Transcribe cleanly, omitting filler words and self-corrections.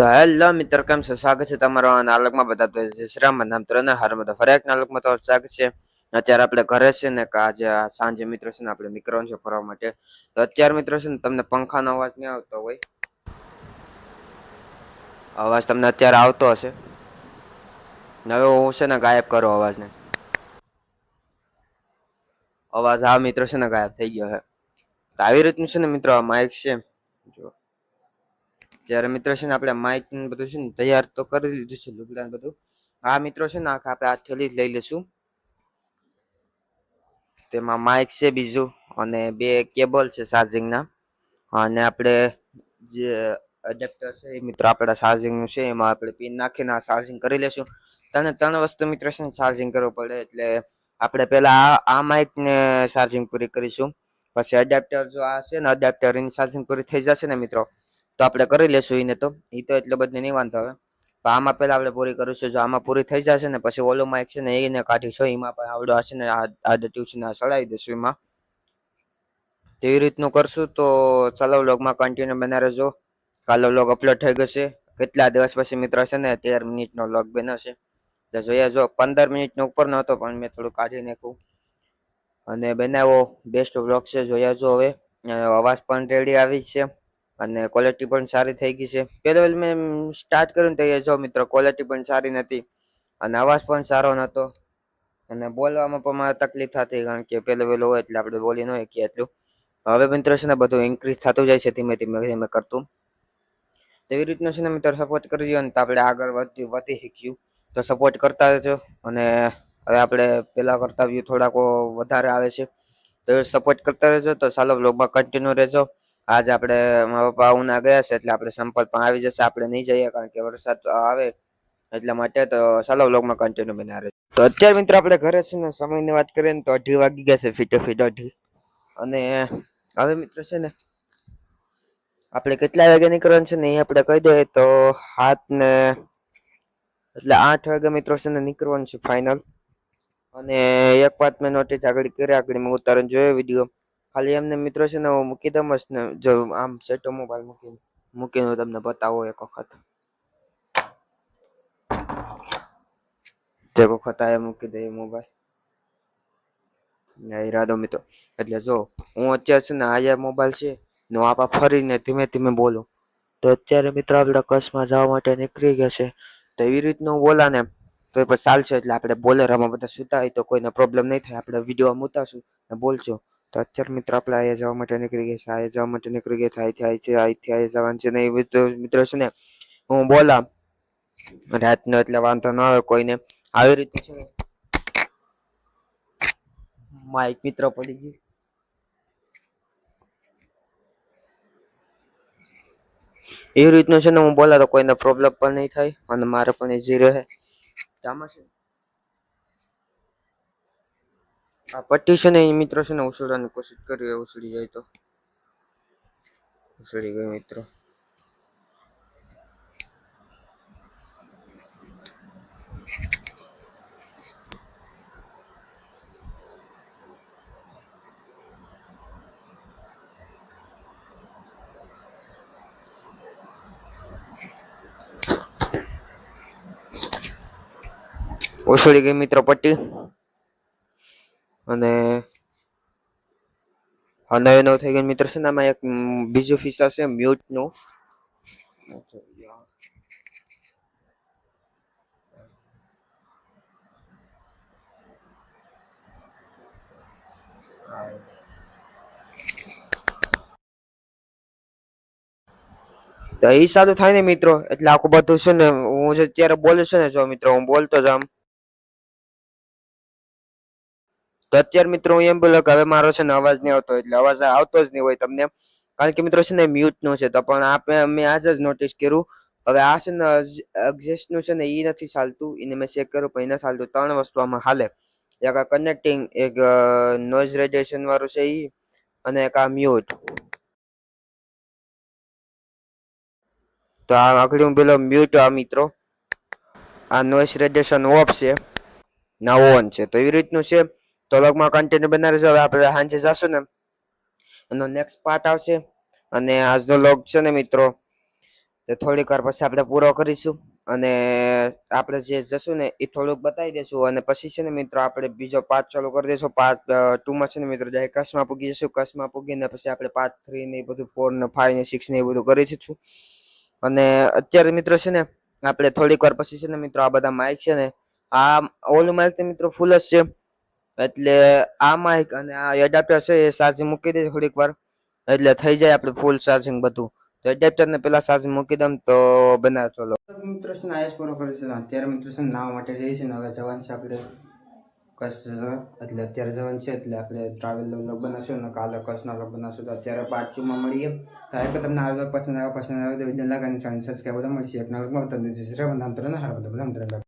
તો હેલો મિત્ર, કેમ છો? સ્વાગત છે તમારો નાલકમાં. બધા શ્રામ નામ ત્રણ હારમાં તો ફરી એક નાલકમાં તો સ્વાગત છે. અત્યારે આપણે ઘરે છે ને આજે સાંજે મિત્રો છે ને આપણે નીકળવાનું છે ફરવા માટે. તો અત્યારે મિત્રો છે ને તમને પંખાનો અવાજ નહીં આવતો હોય, અવાજ તમને અત્યારે આવતો હશે. હવે હું છે ને ગાયબ કરો અવાજને. અવાજ આ મિત્રો છે ને ગાયબ થઈ ગયો છે. તો આવી રીતનું છે ને મિત્રો આ માઇક છે. જો ત્યારે મિત્રો છે ને આપણે માઇક બધું છે ને તૈયાર તો કરી લીધું છે, લુગડા બધું. આ મિત્રો છે ને આપણે આ થેલી જ લઈ લેશું. તેમાં માઇક છે બીજું, અને બે કેબલ છે ચાર્જિંગ ના, અને આપણે જે એડેપ્ટર છે એ મિત્રો આપણા ચાર્જિંગ નું છે, એમાં આપણે પિન નાખીને ચાર્જિંગ કરી લેશું. ત્રણ વસ્તુ મિત્રો છે ને ચાર્જિંગ કરવું પડે. એટલે આપણે પેલા આ માઇક ને ચાર્જિંગ પૂરી કરીશું, પછી એડેપ્ટર જો આ છે ને એડેપ્ટર એની ચાર્જિંગ પૂરી થઈ જશે ને મિત્રો, તો આપણે કરી લેશું. એને તો એટલો બધો નહીં વાંધો આવે. આમાં પેલા આપણે પૂરી કરીશું. જો આમાં પૂરી થઈ જશે ને પછી ઓલો માઇક છે ને એને કાઢીશું. એમાં પણ આવડો હશે ને આદતું છે ને ચડાવી દઈશું એમાં. તેવી રીતનું કરશું. તો ચાલો વ્લોગમાં કન્ટિન્યુ બના રહેજો. કાલે વ્લોગ અપલોડ થઈ ગયો. કેટલા દિવસ પછી મિત્રો છે ને 13 મિનિટનો વ્લોગ બન્યો છે. તો જોઈએ, જો 15 મિનિટનો ઉપર નો હતો પણ મેં થોડું કાઢી નાખ્યું અને બનાવો બેસ્ટ વ્લોગ છે. જોયા જો હવે અવાજ પણ રેડી આવી છે અને ક્વોલિટી પણ સારી થઈ ગઈ છે. પેલા મેં સ્ટાર્ટ કર્યું ને તો જો મિત્રો ક્વોલિટી પણ સારી નથી અને અવાજ પણ સારો નતો, અને બોલવામાં પણ મારે તકલીફ થતી, કારણ કે પેલો વેલો હોય એટલે આપણે બોલી ન શકીએ એટલું. હવે મિત્રો છે ને બધું ઇન્ક્રીઝ થતું જાય છે ધીમે ધીમે કરતું. તેવી રીતનું છે ને મિત્રો સપોર્ટ કરી દો ને તો આપણે આગળ વધી શીખ્યું. તો સપોર્ટ કરતા રહેજો. અને હવે આપણે પેલા કરતા વ્યૂ થોડાક વધારે આવે છે, તો સપોર્ટ કરતા રહેજો. તો ચાલો વ્લોગમાં કન્ટિન્યુ રહેજો. આજ આપણે મારા પપ્પા ઉના ગયા છે એટલે આપણે સંપલ પણ આવી જશે. આપણે નહીં જઈએ કારણ કે વરસાદ આવે એટલા માટે. તો ચાલો વ્લોગમાં કન્ટિન્યુ બના રહેજો. તો અત્યારે મિત્રો આપણે ઘરે છે ને સમયની વાત કરીએ ને તો 2:30 વાગી ગયા છે, ફીટે ફીટ 2:30. અને હવે મિત્રો છે ને આપણે કેટલા વાગે નીકળવાનું છે ને એ આપણે કહી દઈએ તો 7 ને એટલે 8 વાગે મિત્રો છે ને નીકળવાનું છે ફાઇનલ. અને એક વાત મેં નોટિસ આગળ કરી, આગળ મેં ઉતારણ જોયો વિડીયો, ખાલી એમને મિત્રો છે ને હું મૂકી દઉં ને જો આમ સેટો મોબાઈલ મૂકીને હું તમને બતાવો એક વખત. એક વખત આ મૂકી દઈએ મોબાઈલ ઈરાદો મિત્રો. એટલે જો હું અત્યારે છે ને આ મોબાઈલ છે નો આપા ફરીને ધીમે ધીમે બોલું. તો અત્યારે મિત્રો આપણે કચ્છમાં જવા માટે નીકળી ગયા છે. તો એવી રીતનું બોલા ને તો એ પછી ચાલશે. એટલે આપણે બોલેરામાં બધા સુતા હોય તો કોઈને પ્રોબ્લેમ નહીં થાય. આપણે વિડીયો ઉતારશું ને બોલજો. તો અત્યારે મિત્રો આપણે અહીંયા જવા માટે નીકળી ગયા છે. અહીંયા જવા માટે નીકળી ગયા છે. અહીંથી જવાનું છે ને એ મિત્રો છે ને હું બોલા રાતનો એટલે વાંધો ના આવે કોઈને. આવી રીતે છે ને માઇક મિત્રો પડી ગઈ. એવી રીતનું છે ને હું બોલા તો કોઈને પ્રોબ્લેમ પણ નહીં થાય અને મારે પણ ઈઝી રહે. આમાં છે આ પટ્ટી છે ને એ મિત્રો છે ને ઉછળવાની કોશિશ કરી, ઉછળી જાય તો ઉછળી ગઈ મિત્રો. ઉછળી ગઈ મિત્રો પટ્ટી. અને નવે નવ થઈ ગઈ મિત્રો છે ને આમાં એક બીજું ફીચર છે મ્યુટ નું. તો એ સારું થાય ને મિત્રો. એટલે આખું બધું છે ને હું જે અત્યારે બોલું છું ને, જો મિત્રો હું બોલતો જ આમ. તો અત્યારે મિત્રો હું એમ બોલો કે હવે મારો છે ને અવાજ નહીં આવતો, એટલે અવાજ આવતો જ નહીં હોય તમને, કારણ કે મિત્રો છે ને મ્યુટ નું છે. તો પણ મેં આજે જ નોટિસ કર્યું. હવે આ છે ને એડજસ્ટ નું છે ને એ નથી ચાલતું. એને મેં ચેક કર્યું પણ નથી ચાલતું. 3 વસ્તુ આમાં હાલે. એક આ કનેક્ટિંગ, એક નોઇઝ રેડિયેશન વાળું છે ઈ, અને એક આ મ્યુટ. તો આ આગળ હું પેલો મ્યુટ આ મિત્રો આ નોઇઝ રેડિયેશન ઓફ છે ના ઓન છે. તો એવી રીતનું છે. તો વ્લોગમાં કન્ટિન્યુ બનાવી રહેજો. હવે આપણે સાંજે જશું ને એનો નેક્સ્ટ પાર્ટ આવશે. અને આજનો વ્લોગ છે ને મિત્રો તો થોડીક વાર પછી આપણે પૂરો કરીશું અને આપણે જે જશું ને એ થોડુંક બતાવી દઈશું અને પછી છે ને મિત્રો આપણે બીજો પાર્ટ ચાલુ કરી દઈશું. પાર્ટ 2 માં છે ને મિત્રો ડાયરેક્ટ કચ્છમાં પૂગી જશું. કચ્છમાં પૂગીને પછી આપણે પાર્ટ 3 ને એ બધું 4 ને 5 ને 6 ને એ બધું કરી દઈશું. અને અત્યારે મિત્રો છે ને આપણે થોડીક વાર પછી છે ને મિત્રો આ બધા માઇક છે ને આ ઓલું માઇક તો મિત્રો ફૂલ જ છે, એટલે આ માઇક અને આ એડાપ્ટર છે એ ચાર્જિંગ મૂકી દે થોડીક વાર એટલે થઈ જાય આપણે ફૂલ ચાર્જિંગ બધું. તો એડેપ્ટર ને પેલા ચાર્જિંગ મૂકી દઉં તો બનાવ ચલો મિત્રો છે ને આયસ પૂરો કરે છે. અત્યારે મિત્રો છે ને નાવા માટે જઈએ છીએ ને હવે જવાનું છે આપણે કચ્છ, એટલે અત્યારે જવાનું છે એટલે આપણે ટ્રાવેલ વ્લોગ બનાવશું ને કાલે કચ્છના વ્લોગ બનાવશું. તો અત્યારે પાછુંમાં મળીએ. તો આ તમને આ વ્લોગ પસંદ આવ્યો તો વિડીયો લાગે અને ચેનલ સબસ્ક્રાઈબ મળશે એક નવા વ્લોગમાં. તમને જય શ્રી રામ, નામ તો ના હાર બધા